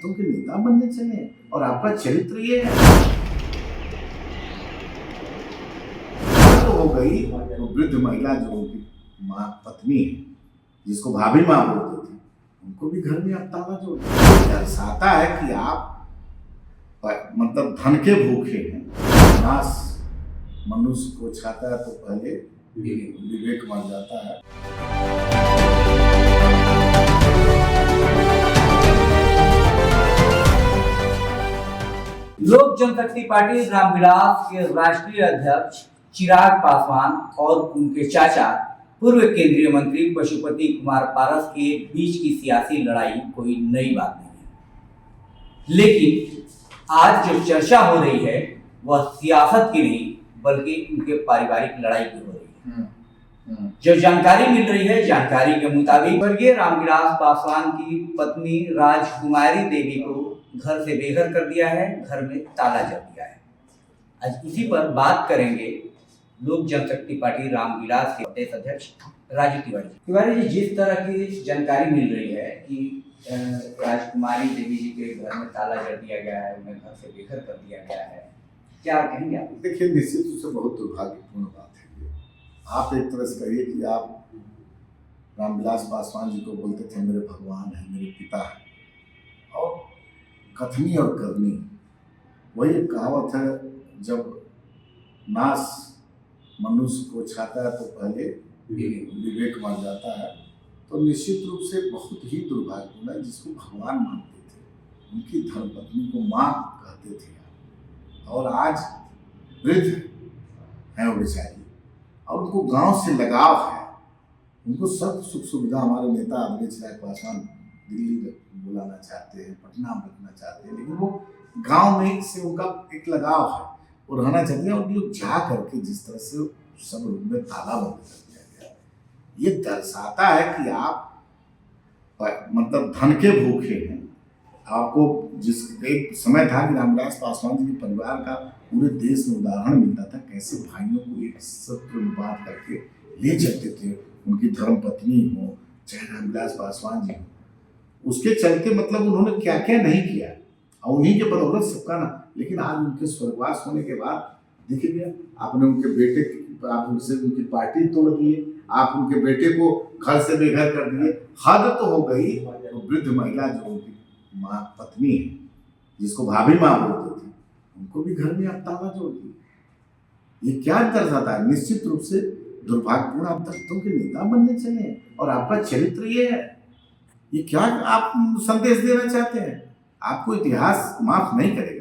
दलितों के नेता बनने चले और आपका चरित्र ये है। तो हो गई तो वृद्ध महिला जो उनकी माँ पत्नी है, जिसको भाभी माँ बोलते थे, उनको भी घर में आप ताला जोड़ दर्शाता है कि आप मतलब धन के भूखे हैं। नाश मनुष्य को छाता है तो पहले विवेक मर जाता है। लोक जनशक्ति पार्टी रामविलास के राष्ट्रीय अध्यक्ष चिराग पासवान और उनके चाचा पूर्व केंद्रीय मंत्री पशुपति कुमार पारस के बीच की सियासी लड़ाई कोई नई बात नहीं है, लेकिन आज जो चर्चा हो रही है वह सियासत की नहीं बल्कि उनके पारिवारिक लड़ाई की हो रही है। जो जानकारी मिल रही है, जानकारी के मुताबिक स्वर्गीय रामविलास पासवान की पत्नी राजकुमारी देवी को घर से बेघर कर दिया है, घर में ताला जड़ दिया है। आज इसी पर बात करेंगे लोक जनशक्ति पार्टी रामविलास के प्रदेश अध्यक्ष राजू तिवारी जी। जिस तरह की जानकारी मिल रही है कि राजकुमारी देवी जी के घर में ताला जड़ दिया गया है, उन्हें घर से बेघर कर दिया गया है, क्या कहेंगे आप? देखिए, निश्चित रूप से बहुत दुर्भाग्यपूर्ण बात है ये। आप एक तरह से कहिए कि आप रामविलास पासवान जी को बोलते थे मेरे भगवान है, मेरे पिता है, और कथनी और करनी वही एक कहावत है, जब नाश मनुष्य को छाता है तो पहले विवेक मर जाता है। तो निश्चित रूप से बहुत ही दुर्भाग्यपूर्ण है। जिसको भगवान मानते थे, उनकी धर्मपत्नी को माँ कहते थे, और आज वृद्ध हैं वो बेचारी, और उनको गांव से लगाव है। उनको सब सुख सुविधा हमारे नेता आदरणीय चिराग पासवान दिल्ली बुलाना चाहते हैं, पटना में रखना चाहते हैं, लेकिन वो गांव में से उनका एक लगाव है और रहना चाहते हैं। और लोग जा करके जिस तरह से सब लोग में ताला बंद कर दिया गया, ये दर्शाता है कि आप मतलब धन के भूखे हैं। आपको जिस एक समय था कि रामविलास पासवान जी के परिवार का पूरे देश में उदाहरण मिलता था, कैसे भाइयों को एक सत्र में बांध करके ले चलते थे, उनकी धर्म पत्नी हो चाहे रामविलास पासवान जी हो। उसके चलते मतलब उन्होंने क्या क्या नहीं किया, और उन्हीं के बदौलत सबका ना। लेकिन आज उनके स्वर्गवास होने के बाद देखिए, आपने उनके बेटे, आप उनसे उनकी पार्टी तोड़ दिए, आप उनके बेटे को घर से बेघर कर दिए। हद तो हो गई तो वृद्ध महिला जो उनकी माँ पत्नी है, जिसको भाभी माँ बोलते थे, उनको भी घर में आप ताला जोड़ दिए। ये क्या दर्शाता है? निश्चित रूप से दुर्भाग्यपूर्ण। आप दलितों के नेता बनने चले और आपका चरित्र ये है। ये क्या आप संदेश देना चाहते हैं? आपको इतिहास माफ नहीं करेगा।